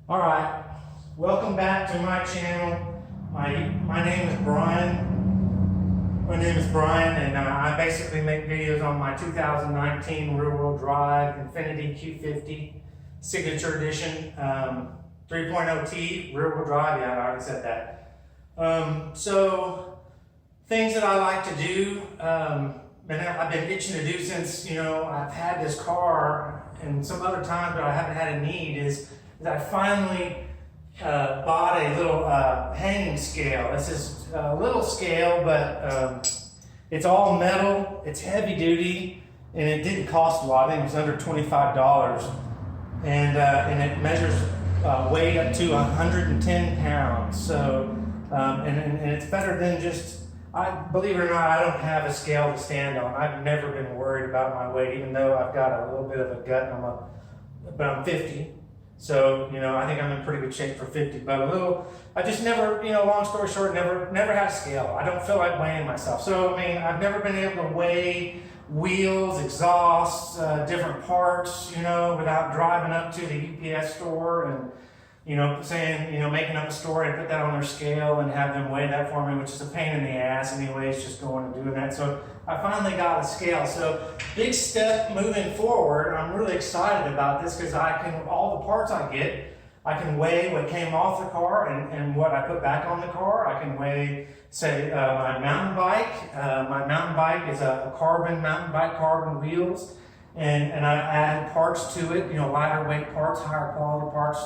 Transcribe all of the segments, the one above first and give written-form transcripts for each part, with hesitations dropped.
All right, welcome back to my channel. My name is Brian. And I basically make videos on my 2019 rear-wheel drive Infiniti Q50 Signature Edition 3.0T rear-wheel drive. Yeah, I already said that. So things that I like to do, and I've been itching to do since I've had this car, and some other times, but I haven't had a need is I finally bought a little hanging scale. This is a little scale, but it's all metal, it's heavy duty, and it didn't cost a lot. I think it was under $25. And it measures weight up to 110 pounds. So, and it's better than just, believe it or not, I don't have a scale to stand on. I've never been worried about my weight, even though I've got a little bit of a gut, but I'm 50. So, I think I'm in pretty good shape for 50, but I just never, long story short, never had a scale. I don't feel like weighing myself. So, I've never been able to weigh wheels, exhausts, different parts, without driving up to the UPS store and, saying, making up a story and put that on their scale and have them weigh that for me, which is a pain in the ass anyways, just going and doing that. So I finally got a scale. So big step moving forward. I'm really excited about this because all the parts I get, I can weigh what came off the car and what I put back on the car. I can weigh, say, my mountain bike. My mountain bike is a carbon mountain bike, carbon wheels. And I add parts to it, lighter weight parts, higher quality parts.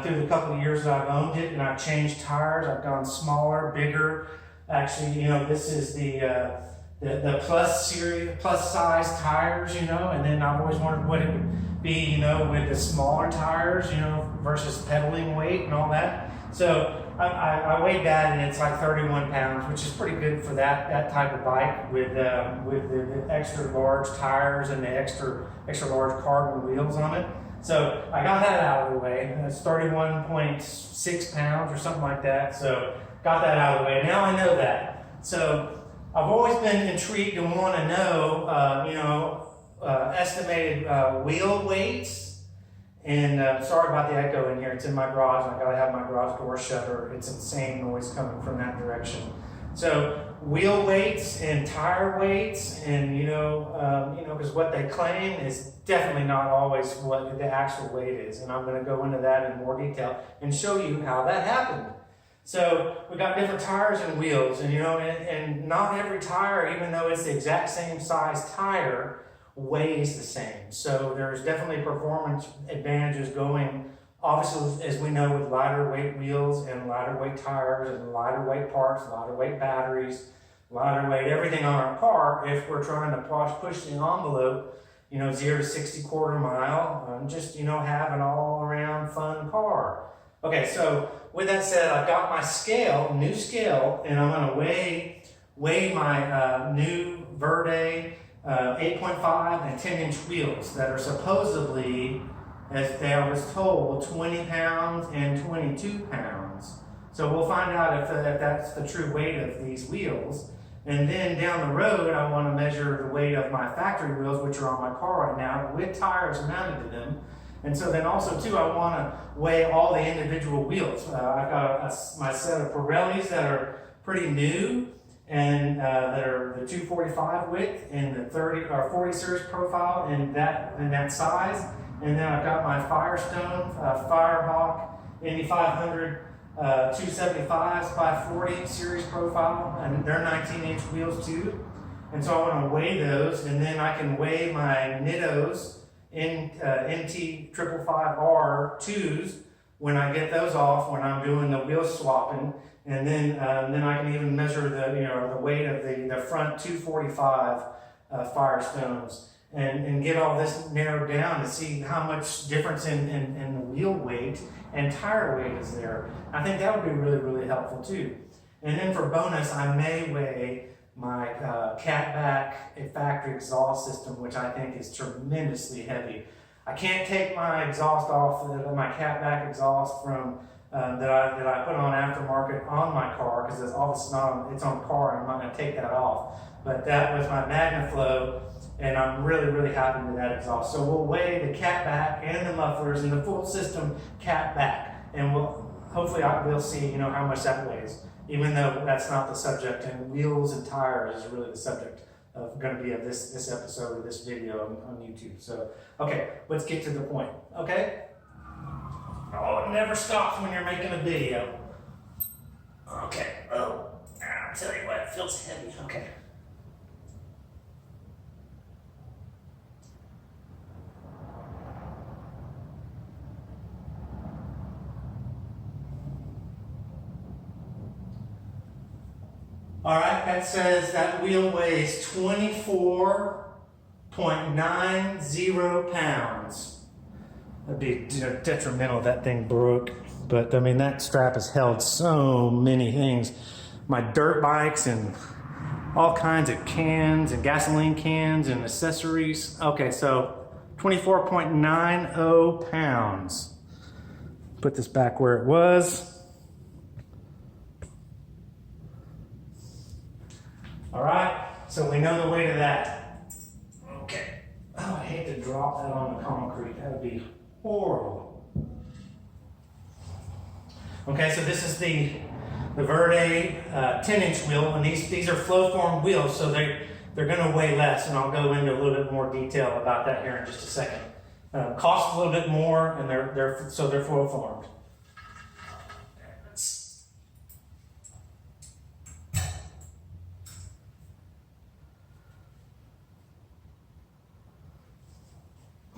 Through the couple of years that I've owned it, and I've changed tires. I've gone smaller, bigger. Actually, this is the plus series, plus size tires, and then I've always wondered what it would be, with the smaller tires, versus pedaling weight and all that. So I weighed that, and it's like 31 pounds, which is pretty good for that type of bike with the extra large tires and the extra large carbon wheels on it. So I got that out of the way. It's 31.6 pounds or something like that. So got that out of the way. Now I know that. So I've always been intrigued and want to know, estimated wheel weights. And sorry about the echo in here. It's in my garage, and I got to have my garage door shutter. It's insane noise coming from that direction. So wheel weights and tire weights, and because what they claim is definitely not always what the actual weight is, and I'm going to go into that in more detail and show you how that happened. So we got different tires and wheels, and and not every tire, even though it's the exact same size tire, weighs the same. So there's definitely performance advantages going. Obviously, as we know, with lighter weight wheels and lighter weight tires and lighter weight parts, lighter weight batteries, lighter weight everything on our car, if we're trying to push the envelope, 0 to 60 quarter mile, just, have an all around fun car. Okay, so with that said, I've got my scale, new scale, and I'm going to weigh my new Verde 8.5 and 10-inch wheels that are supposedly, as I was told, 20 pounds and 22 pounds. So we'll find out if that's the true weight of these wheels. And then down the road, I want to measure the weight of my factory wheels, which are on my car right now, with tires mounted to them. And so then also, too, I want to weigh all the individual wheels. I've got my set of Pirellis that are pretty new, and that are the 245 width and the 30 or 40 series profile in that size. And then I've got my Firestone Firehawk Indy 500 275s by 40 series profile, and they're 19-inch wheels too. And so I want to weigh those, and then I can weigh my Nittos NT 555R 2s when I get those off, when I'm doing the wheel swapping. And then I can even measure the weight of the front 245 Firestones. And get all this narrowed down to see how much difference in the wheel weight and tire weight is there. I think that would be really, really helpful too. And then for bonus, I may weigh my catback factory exhaust system, which I think is tremendously heavy. I can't take my exhaust off, my catback exhaust from that I put on aftermarket on my car, because it's obviously it's on car and I'm not going to take that off. But that was my Magnaflow, and I'm really, really happy with that exhaust. So we'll weigh the cat back and the mufflers and the full system cat back, and hopefully we'll see how much that weighs, even though that's not the subject, and wheels and tires is really the subject of going to be of this episode of this video on YouTube. So, okay, let's get to the point, okay? Oh, it never stops when you're making a video. Okay, I'll tell you what, it feels heavy, okay. All right, that says that wheel weighs 24.90 pounds. That'd be detrimental if that thing broke. But I mean, that strap has held so many things. My dirt bikes and all kinds of cans and gasoline cans and accessories. Okay, so 24.90 pounds. Put this back where it was. All right, so we know the weight of that. Okay. Oh, I hate to drop that on the concrete. That would be horrible. Okay, so this is the Verde 10-inch wheel, and these are flow-formed wheels, so they're going to weigh less, and I'll go into a little bit more detail about that here in just a second. Cost a little bit more, and they're flow-formed.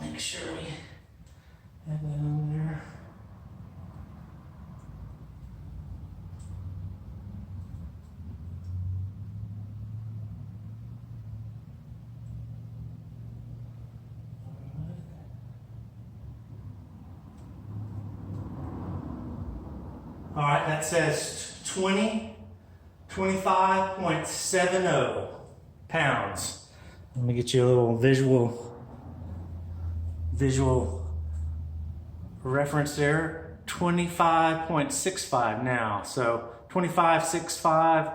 Make sure we have that on there. All right, that says 25.70 pounds. Let me get you a little visual reference there. 25.65 now. So 25.65,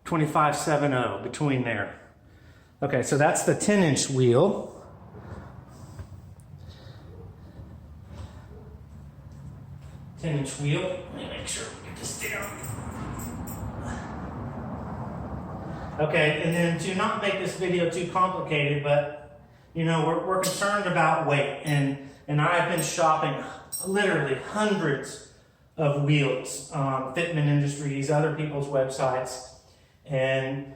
25.70 between there. Okay, so that's the 10-inch wheel. Let me make sure we get this down. Okay, and then to not make this video too complicated, but we're concerned about weight, and I've been shopping literally hundreds of wheels, Fitment Industries, other people's websites, and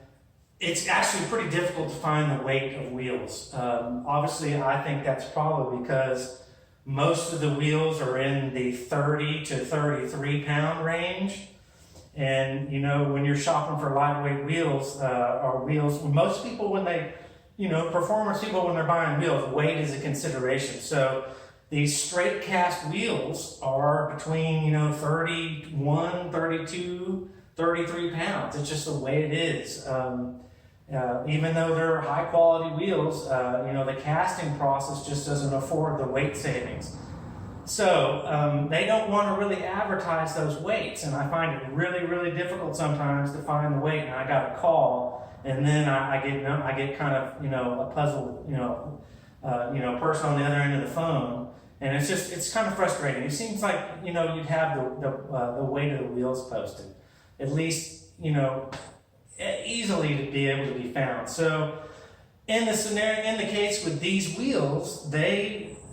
it's actually pretty difficult to find the weight of wheels. Obviously, I think that's probably because most of the wheels are in the 30 to 33 pound range. And when you're shopping for lightweight wheels, most people performance people, when they're buying wheels, weight is a consideration. So these straight cast wheels are between 31, 32, 33 pounds. It's just the way it is. Even though they're high quality wheels, the casting process just doesn't afford the weight savings. So they don't want to really advertise those weights, and I find it really, really difficult sometimes to find the weight. And I got a call, and then I get kind of a puzzled person on the other end of the phone, and it's kind of frustrating. It seems like you'd have the weight of the wheels posted, at least easily to be able to be found. So in the case with these wheels,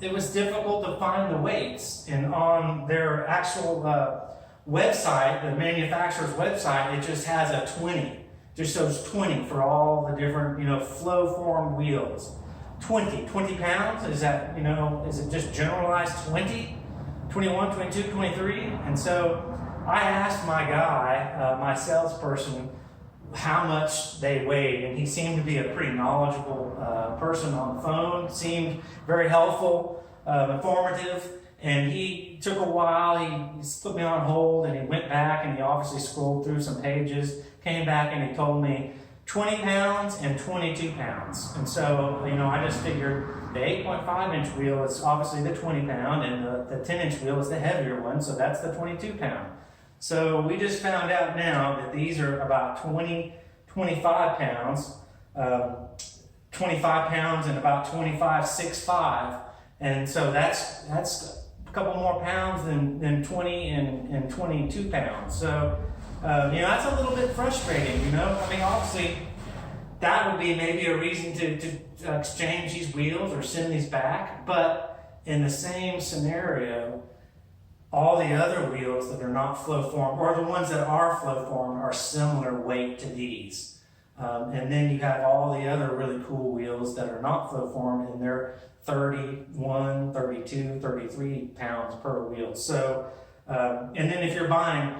it was difficult to find the weights, and on their actual website, the manufacturer's website, it just has a 20. Just shows 20 for all the different flow-formed wheels. 20 pounds. Is that is it just generalized 20, 21, 22, 23? And so I asked my guy, my salesperson, how much they weighed, and he seemed to be a pretty knowledgeable person on the phone, seemed very helpful, informative, and he took a while. He put me on hold, and he went back, and he obviously scrolled through some pages, came back, and he told me 20 pounds and 22 pounds. And so, you know, I just figured the 8.5 inch wheel is obviously the 20 pound, and the 10 inch wheel is the heavier one, so that's the 22 pound. So we just found out now that these are about 25 pounds, 25 pounds and about 25.65. And so that's a couple more pounds than 20 and 22 pounds. So, you know, that's a little bit frustrating, you know. I mean, obviously, that would be maybe a reason to exchange these wheels or send these back. But in the same scenario, all the other wheels that are not flow-formed, or the ones that are flow-formed, are similar weight to these. And then you have all the other really cool wheels that are not flow-formed, and they're 31, 32, 33 pounds per wheel. So, and then if you're buying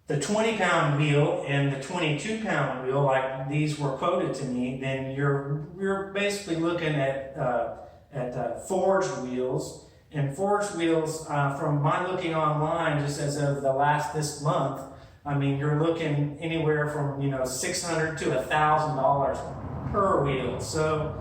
the 20 pound wheel and the 22 pound wheel, like these were quoted to me, then you're basically looking at forged wheels. And forged wheels, from my looking online, just as of this month, I mean, you're looking anywhere from, you know, $600 to $1,000 per wheel. So,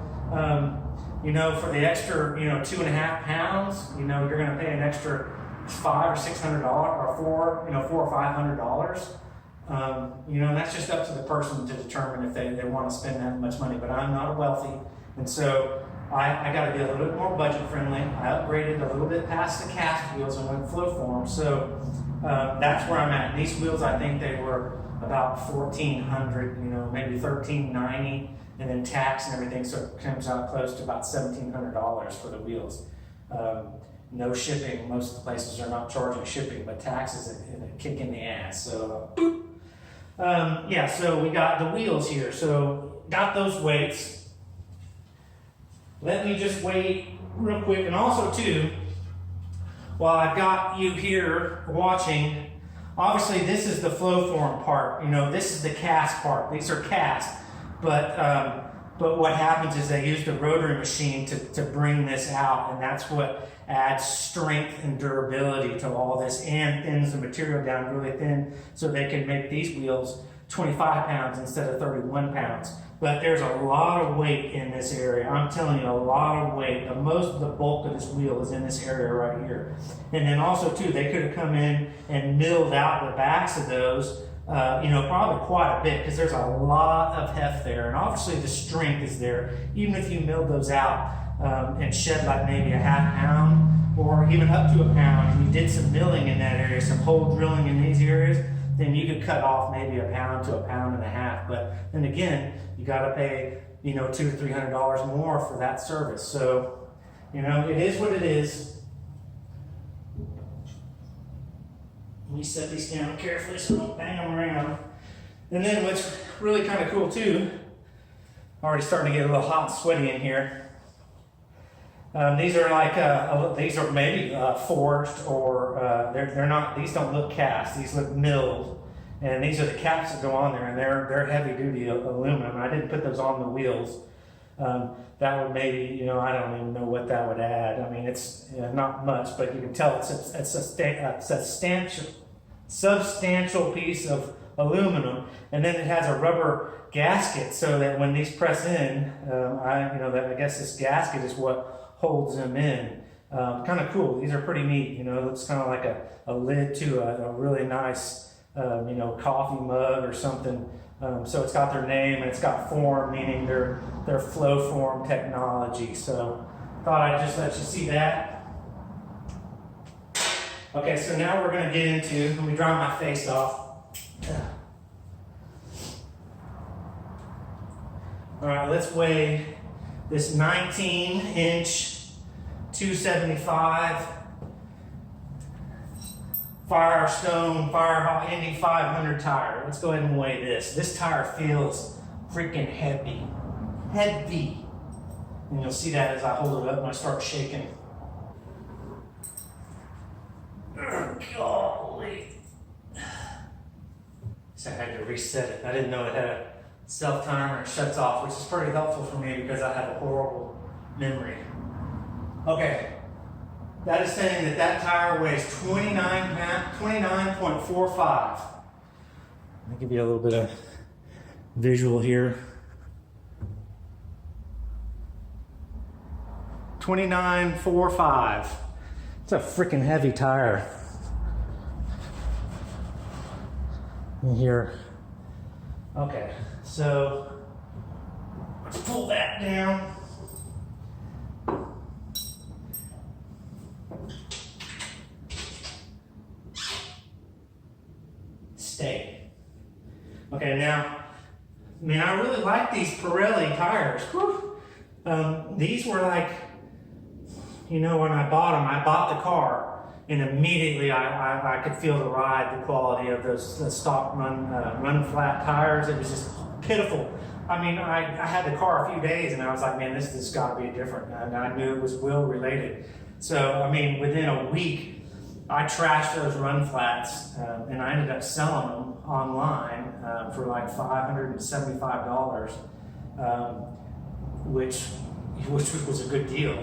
you know, for the extra, you know, 2.5 pounds, you know, you're going to pay an extra $500 or $600 or $400 or $500. You know, that's just up to the person to determine if they want to spend that much money. But I'm not wealthy, and so I got to be a little bit more budget friendly. I upgraded a little bit past the cast wheels and went flow form. So that's where I'm at. These wheels, I think they were about $1,400, you know, maybe $1,390, and then tax and everything, so it comes out close to about $1,700 for the wheels. No shipping. Most of the places are not charging shipping, but tax is a kick in the ass. So, yeah, so we got the wheels here. So, got those weights. Let me just weigh real quick. And also, too, while I've got you here watching, obviously this is the flow form part. You know, this is the cast part. These are cast. But what happens is they use the rotary machine to bring this out, and that's what adds strength and durability to all this and thins the material down really thin so they can make these wheels 25 pounds instead of 31 pounds. But there's a lot of weight in this area. I'm telling you, a lot of weight. Most of the bulk of this wheel is in this area right here. And then also, too, they could have come in and milled out the backs of those, you know, probably quite a bit, because there's a lot of heft there. And obviously the strength is there. Even if you milled those out and shed like maybe a half pound or even up to a pound, and you did some milling in that area, some hole drilling in these areas, then you could cut off maybe a pound to a pound and a half. But then again, you got to pay, you know, $200 to $300 more for that service. So, you know, it is what it is. Let me set these down carefully so I don't bang them around. And then what's really kind of cool too, already starting to get a little hot and sweaty in here. These are like these are maybe forged, or they're not. These don't look cast. These look milled, and these are the caps that go on there, and they're heavy duty aluminum. I didn't put those on the wheels. That would maybe, you know, I don't even know what that would add. I mean, it's not much, but you can tell it's a substantial piece of aluminum, and then it has a rubber gasket so that when these press in, I guess this gasket is what holds them in. Kind of cool. These are pretty neat. You know, it looks kind of like a lid to a really nice, you know, coffee mug or something. So it's got their name, and it's got form, meaning their flow form technology. So thought I'd just let you see that. Okay, so now we're going to get into, let me dry my face off. All right, let's weigh this 19-inch 275 Firestone Indy 500 tire. Let's go ahead and weigh this. This tire feels freaking heavy. Heavy. And you'll see that as I hold it up and I start shaking. Golly. So I had to reset it. I didn't know it had a self-timer and it shuts off, which is pretty helpful for me because I have a horrible memory. Okay, that is saying that tire weighs 29.45. Let me give you a little bit of visual here. 29.45. It's a freaking heavy tire. In here. Okay, so let's pull that down. Stay. Okay, now, I mean, I really like these Pirelli tires. These were like, you know, when I bought the car, and immediately I could feel the ride, the quality of those stock run flat tires. It was just pitiful. I mean, I had the car a few days, and I was like, man, this has got to be different. And I knew it was wheel related. So, I mean, within a week, I trashed those run flats, and I ended up selling them online for like $575, which was a good deal.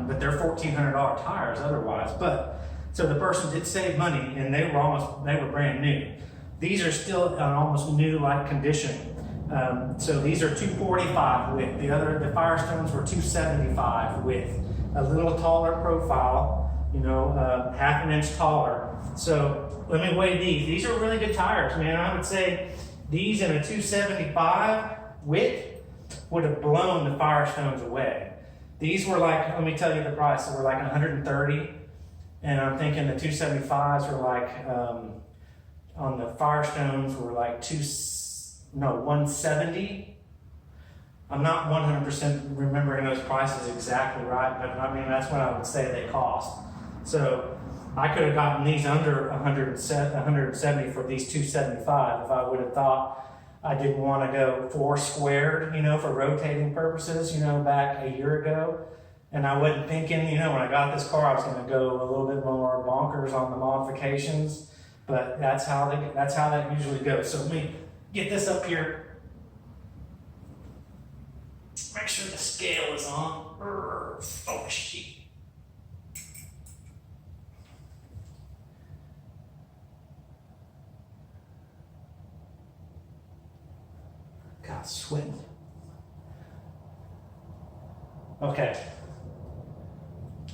But they're $1,400 tires otherwise. But so the person did save money, and they were brand new. These are still in almost new-like condition. So these are 245 width. The Firestones were 275 width. A little taller profile, you know, half an inch taller. So let me weigh these. These are really good tires, man. I would say these in a 275 width would have blown the Firestones away. These were like, let me tell you the price, they were like 130, and I'm thinking the 275s were like, on the Firestones were like 170. I'm not 100% remembering those prices exactly right, but I mean, that's what I would say they cost. So I could have gotten these under 170 for these 275 if I would have thought I didn't want to go 4 squared, you know, for rotating purposes, you know, back a year ago. And I wasn't thinking, you know, when I got this car, I was going to go a little bit more bonkers on the modifications. But that's how that usually goes. So let me get this up here. Make sure the scale is on. Oh, shit. God, sweating. Okay.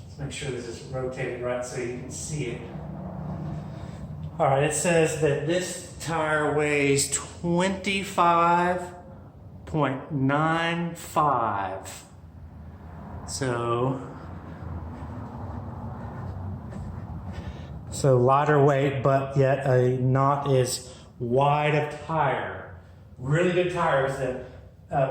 Let's make sure this is rotated right so you can see it. All right, it says that this tire weighs 25.95. So lighter weight, but yet not as wide of tire. Really good tire. It was the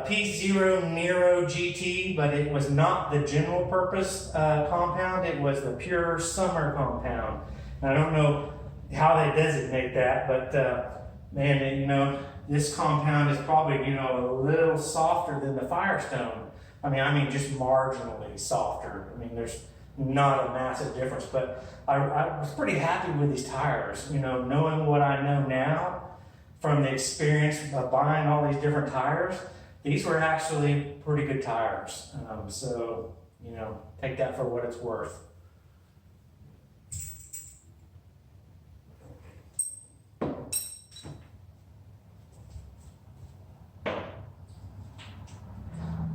P-zero Nero GT, but it was not the general purpose compound. It was the pure summer compound. And I don't know how they designate that, but man, you know, this compound is probably, you know, a little softer than the Firestone. I mean, just marginally softer. I mean, there's not a massive difference, but I was pretty happy with these tires. You know, knowing what I know now from the experience of buying all these different tires, these were actually pretty good tires. So, you know, take that for what it's worth.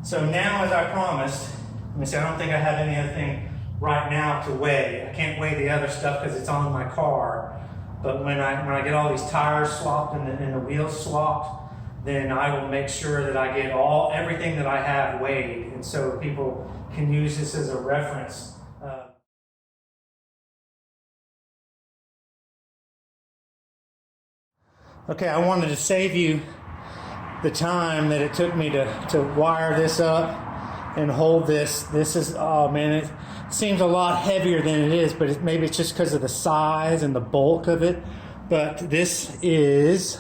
So now, as I promised, let me see, I don't think I have any other thing right now to weigh. I can't weigh the other stuff because it's on my car. But when I get all these tires swapped and the wheels swapped, then I will make sure that I get everything that I have weighed, and so people can use this as a reference. Okay, I wanted to save you the time that it took me to wire this up and hold this. This is, oh man, it seems a lot heavier than it is, but maybe it's just because of the size and the bulk of it. But this is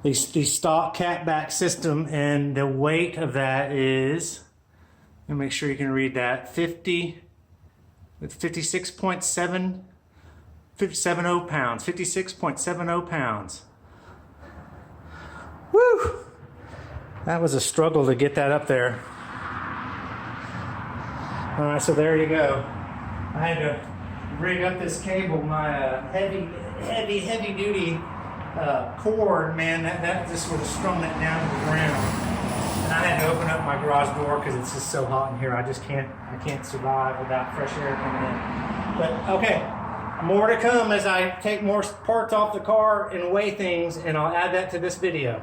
the stock catback system, and the weight of that is, let me make sure you can read that, 56.70 pounds, 56.70 pounds. Woo! That was a struggle to get that up there. All right, so there you go. I had to rig up this cable, my heavy duty cord, man, that just would have strung that down to the ground. And I had to open up my garage door because it's just so hot in here. I can't survive without fresh air coming in. But okay, more to come as I take more parts off the car and weigh things, and I'll add that to this video.